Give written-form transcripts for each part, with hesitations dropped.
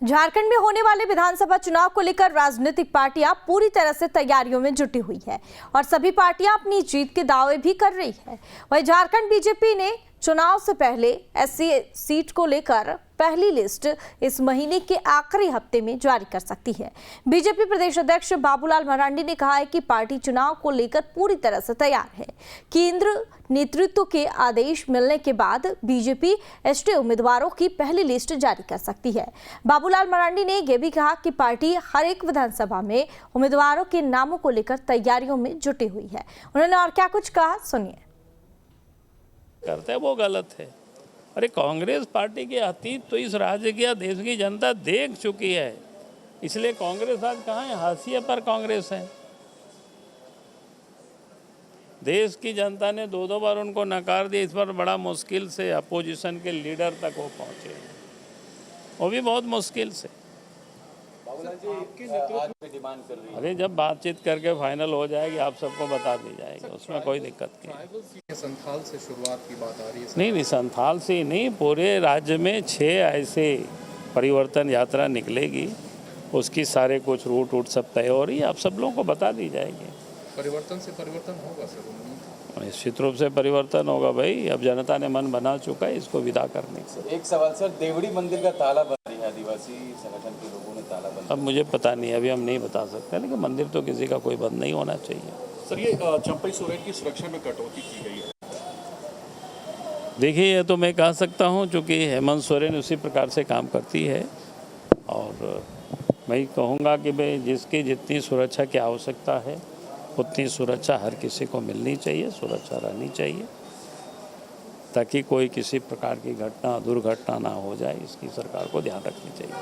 झारखंड में होने वाले विधानसभा चुनाव को लेकर राजनीतिक पार्टियां पूरी तरह से तैयारियों में जुटी हुई है और सभी पार्टियां अपनी जीत के दावे भी कर रही है। वहीं झारखंड बीजेपी ने चुनाव से पहले एससी सीट को लेकर पहली लिस्ट इस महीने के आखिरी हफ्ते में जारी कर सकती है। बीजेपी प्रदेश अध्यक्ष बाबूलाल मरांडी ने कहा है कि पार्टी चुनाव को लेकर पूरी तरह से तैयार है। केंद्र नेतृत्व के आदेश मिलने के बाद बीजेपी एसटी उम्मीदवारों की पहली लिस्ट जारी कर सकती है। बाबूलाल मरांडी ने यह भी कहा कि पार्टी हर एक विधानसभा में उम्मीदवारों के नामों को लेकर तैयारियों में जुटी हुई है। उन्होंने और क्या कुछ कहा, सुनिए। करते हैं वो गलत है। अरे कांग्रेस पार्टी के अतीत तो इस राज्य की देश की जनता देख चुकी है, इसलिए कांग्रेस आज कहाँ है? हाशिए पर कांग्रेस है। देश की जनता ने दो बार उनको नकार दिया, इस बार बड़ा मुश्किल से अपोजिशन के लीडर तक वो पहुंचे, वो भी बहुत मुश्किल से। अरे जब बातचीत करके फाइनल हो जाएगी आप सबको बता दी जाएगी, उसमें कोई दिक्कत नहीं। संथाल से शुरुआत की बात आ रही है। नहीं, संथाल से नहीं, पूरे राज्य में 6 ऐसे परिवर्तन यात्रा निकलेगी, उसकी सारे कुछ रूट सब तय हो रही है, आप सब लोगों को बता दी जाएगी। परिवर्तन से परिवर्तन होगा सर? निश्चित रूप से परिवर्तन होगा भाई, अब जनता ने मन बना चुका है इसको विदा करने से। एक सवाल सर, देवड़ी मंदिर का ताला बंद है, आदिवासी संगठन के लोगों ने ताला बंद। अब मुझे पता नहीं, अभी हम नहीं बता सकते, लेकिन मंदिर तो किसी का कोई बंद नहीं होना चाहिए। सर ये चंपई सोरेन की सुरक्षा में कटौती की गई है। देखिए, ये तो मैं कह सकता हूँ, चूँकि हेमंत सोरेन उसी प्रकार से काम करती है और मैं कहूँगा कि भाई जिसकी जितनी सुरक्षा की आवश्यकता है उतनी सुरक्षा हर किसी को मिलनी चाहिए, सुरक्षा रहनी चाहिए, ताकि कोई किसी प्रकार की घटना दुर्घटना ना हो जाए, इसकी सरकार को ध्यान रखनी चाहिए।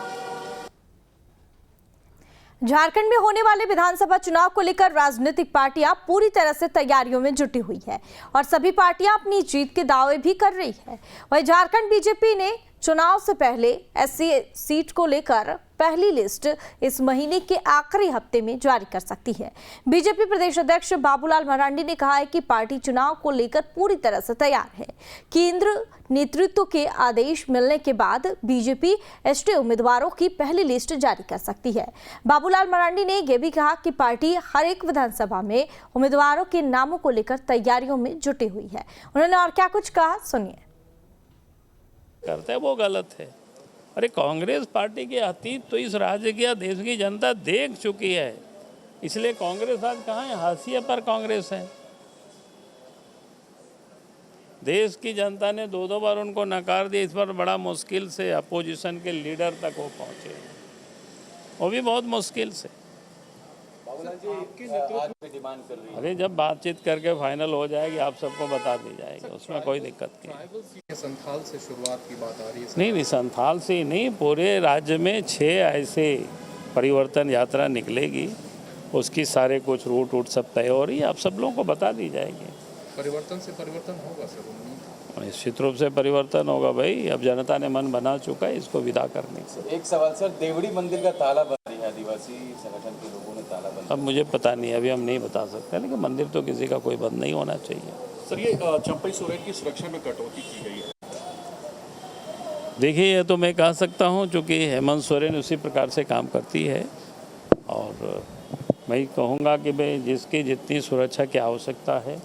झारखंड में होने वाले विधानसभा चुनाव को लेकर राजनीतिक पार्टियां पूरी तरह से तैयारियों में जुटी हुई है और सभी पार्टियां अपनी जीत के दावे भी कर रही है। वहीं झारखंड बीजेपी ने चुनाव से पहले एससी सीट को लेकर पहली लिस्ट इस महीने के आखिरी हफ्ते में जारी कर सकती है। बीजेपी प्रदेश अध्यक्ष बाबूलाल मरांडी ने कहा है कि पार्टी चुनाव को लेकर पूरी तरह से तैयार है। केंद्र नेतृत्व के आदेश मिलने के बाद बीजेपी एसटी उम्मीदवारों की पहली लिस्ट जारी कर सकती है। बाबूलाल मरांडी ने यह भी कहा कि पार्टी हर एक विधानसभा में उम्मीदवारों के नामों को लेकर तैयारियों में जुटी हुई है। उन्होंने और क्या कुछ कहा, सुनिए। करते हैं वो गलत है। अरे कांग्रेस पार्टी के अतीत तो इस राज्य की देश की जनता देख चुकी है, इसलिए कांग्रेस आज कहाँ है? हाशिए पर कांग्रेस है। देश की जनता ने दो बार उनको नकार दिया, इस बार बड़ा मुश्किल से अपोजिशन के लीडर तक वो पहुंचे, वो भी बहुत मुश्किल से। अरे जब बातचीत करके फाइनल हो जाएगी आप सबको बता दी जाएगी, उसमें कोई दिक्कत नहीं। संथाल से शुरुआत की बात आ रही है। नहीं, संथाल से नहीं, पूरे राज्य में 6 ऐसे परिवर्तन यात्रा निकलेगी, उसकी सारे कुछ रूट सब तय हो रही है, आप सब लोगों को बता दी जाएगी। परिवर्तन से परिवर्तन होगा सर? निश्चित रूप से परिवर्तन होगा भाई, अब जनता ने मन बना चुका है इसको विदा करने से। एक सवाल सर, देवड़ी मंदिर का ताला बंद है, आदिवासी संगठन के लोगों ने ताला बंद। अब मुझे पता नहीं, अभी हम नहीं बता सकते, लेकिन मंदिर तो किसी का कोई बंद नहीं होना चाहिए। सर ये चंपई सोरेन की सुरक्षा में कटौती की गई है। देखिए, ये तो मैं कह सकता हूँ, चूँकि हेमंत सोरेन उसी प्रकार से काम करती है और मैं कहूँगा कि भाई जिसकी जितनी सुरक्षा की आवश्यकता है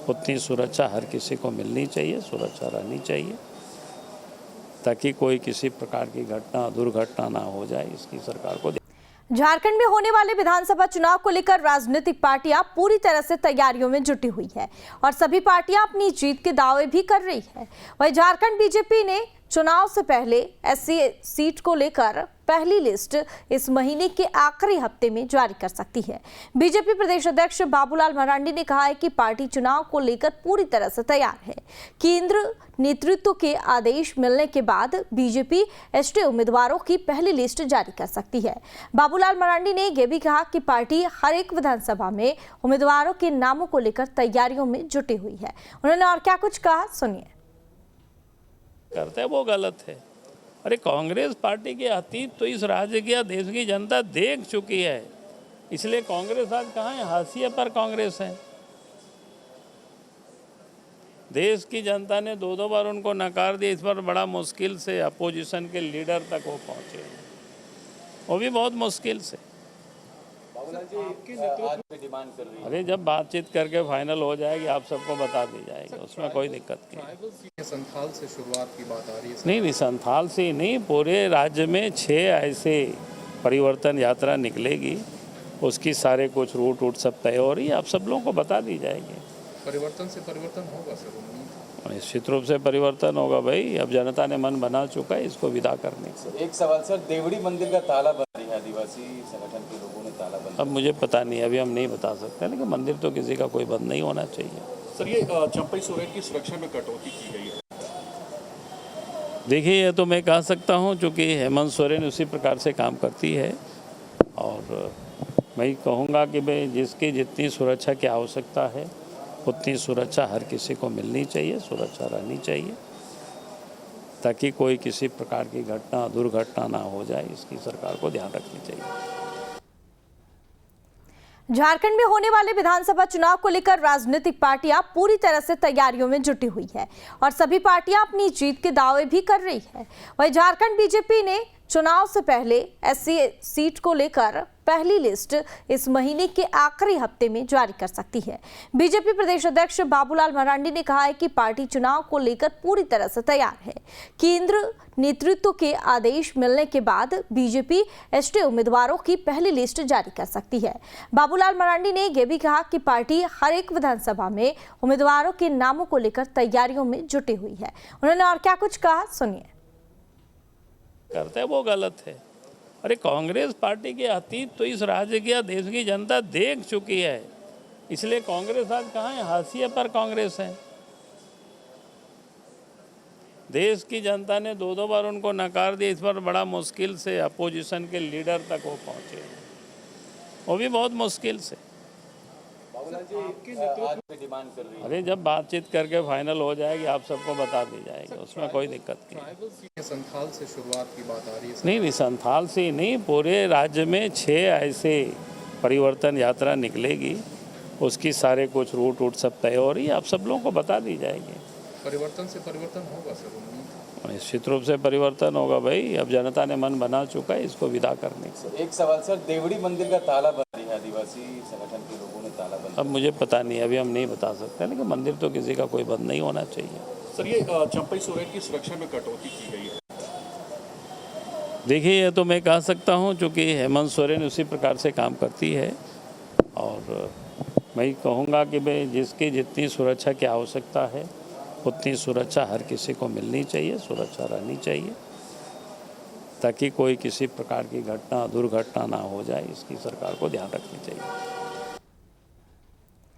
उतनी सुरक्षा हर किसी को मिलनी चाहिए, सुरक्षा रहनी चाहिए, ताकि कोई किसी प्रकार की घटना दुर्घटना ना हो जाए, इसकी सरकार को। झारखंड में होने वाले विधानसभा चुनाव को लेकर राजनीतिक पार्टियां पूरी तरह से तैयारियों में जुटी हुई है और सभी पार्टियां अपनी जीत के दावे भी कर रही है। वहीं झारखंड बीजेपी ने चुनाव से पहले एससी सीट को लेकर पहली लिस्ट इस महीने के आखिरी हफ्ते में जारी कर सकती है। बीजेपी प्रदेश अध्यक्ष बाबूलाल मरांडी ने कहा है कि पार्टी चुनाव को लेकर पूरी तरह से तैयार है। केंद्र नेतृत्व के आदेश मिलने के बाद बीजेपी एसटी उम्मीदवारों की पहली लिस्ट जारी कर सकती है। बाबूलाल मरांडी ने यह भी कहा कि पार्टी हर एक विधानसभा में उम्मीदवारों के नामों को लेकर तैयारियों में जुटी हुई है। उन्होंने और क्या कुछ कहा, सुनिए। करते हैं वो गलत है। अरे कांग्रेस पार्टी के अतीत तो इस राज्य की देश की जनता देख चुकी है, इसलिए कांग्रेस आज कहाँ है? हाशिए पर कांग्रेस है। देश की जनता ने दो बार उनको नकार दिया, इस बार बड़ा मुश्किल से अपोजिशन के लीडर तक वो पहुंचे, वो भी बहुत मुश्किल से। बाबूलाल जी आज भी डिमांड कर रही है। अरे जब बातचीत करके फाइनल हो जाएगी आप सबको बता दी जाएगी, उसमें कोई दिक्कत नहीं। संथाल से शुरुआत की बात आ रही है। नहीं संथाल से नहीं, पूरे राज्य में 6 ऐसे परिवर्तन यात्रा निकलेगी, उसकी सारे कुछ रूट सब तय हो रही है, आप सब लोगों को बता दी जाएगी। परिवर्तन से परिवर्तन होगा सर, उम्मीद। निश्चित रूप से परिवर्तन होगा भाई, अब जनता ने मन बना चुका है इसको विदा करने से। एक सवाल सर, देवड़ी मंदिर का ताला बंद है, आदिवासी संगठन के लोगों ने ताला बंद। अब मुझे पता नहीं, अभी हम नहीं बता सकते, लेकिन मंदिर तो किसी का कोई बंद नहीं होना चाहिए। सर ये चंपई सोरेन की सुरक्षा में कटौती की गई है। देखिए ये तो मैं कह सकता हूँ, चूँकि हेमंत सोरेन उसी प्रकार से काम करती है, और मैं कहूँगा कि भाई जिसकी जितनी सुरक्षा की आवश्यकता है उतनी सुरक्षा हर किसी को मिलनी चाहिए, सुरक्षा रहनी चाहिए, ताकि कोई किसी प्रकार की घटना दुर्घटना ना हो जाए, इसकी सरकार को ध्यान रखनी चाहिए। झारखंड में होने वाले विधानसभा चुनाव को लेकर राजनीतिक पार्टियां पूरी तरह से तैयारियों में जुटी हुई है और सभी पार्टियां अपनी जीत के दावे भी कर रही है। वहीं झारखंड बीजेपी ने चुनाव से पहले एससी सीट को लेकर पहली लिस्ट इस महीने के आखिरी हफ्ते में जारी कर सकती है। बीजेपी प्रदेश अध्यक्ष बाबूलाल मरांडी ने कहा है कि पार्टी चुनाव को लेकर पूरी तरह से तैयार है। केंद्र नेतृत्व के आदेश मिलने के बाद बीजेपी एसटी उम्मीदवारों की पहली लिस्ट जारी कर सकती है। बाबूलाल मरांडी ने यह भी कहा कि पार्टी हर एक विधानसभा में उम्मीदवारों के नामों को लेकर तैयारियों में जुटी हुई है। उन्होंने और क्या कुछ कहा, सुनिए। करते हैं वो गलत है। अरे कांग्रेस पार्टी के अतीत तो इस राज्य की या देश की जनता देख चुकी है, इसलिए कांग्रेस आज कहाँ है? हाशिए पर कांग्रेस है। देश की जनता ने 2 बार उनको नकार दिया, इस बार बड़ा मुश्किल से अपोजिशन के लीडर तक वो पहुंचे, वो भी बहुत मुश्किल से। बाबूलाल जी आज भी डिमांड कर रही है। अरे जब बातचीत करके फाइनल हो जाएगी आप सबको बता दी जाएगी, उसमें कोई दिक्कत नहीं। संथाल से शुरुआत की बात आ रही है। नहीं संथाल से नहीं, पूरे राज्य में 6 ऐसे परिवर्तन यात्रा निकलेगी, उसकी सारे कुछ रूट सब तय हो रही है, आप सब लोगों को बता दी जाएगी। परिवर्तन से परिवर्तन होगा सर, उम्मीद। निश्चित रूप से परिवर्तन होगा भाई, अब जनता ने मन बना चुका है इसको विदा करने से। एक सवाल सर, देवड़ी मंदिर का ताला बंद है, आदिवासी संगठन के लोगों ने ताला बंद। अब मुझे पता नहीं, अभी हम नहीं बता सकते, लेकिन मंदिर तो किसी का कोई बंद नहीं होना चाहिए। सर ये चंपई सोरेन की सुरक्षा में कटौती की गई है। देखिए ये तो मैं कह सकता हूँ, चूँकि हेमंत सोरेन उसी प्रकार से काम करती है, और मैं कहूँगा कि भाई जिसकी जितनी सुरक्षा की आवश्यकता है उतनी सुरक्षा हर किसी को मिलनी चाहिए, सुरक्षा रहनी चाहिए, ताकि कोई किसी प्रकार की घटना दुर्घटना ना हो जाए, इसकी सरकार को ध्यान रखनी चाहिए।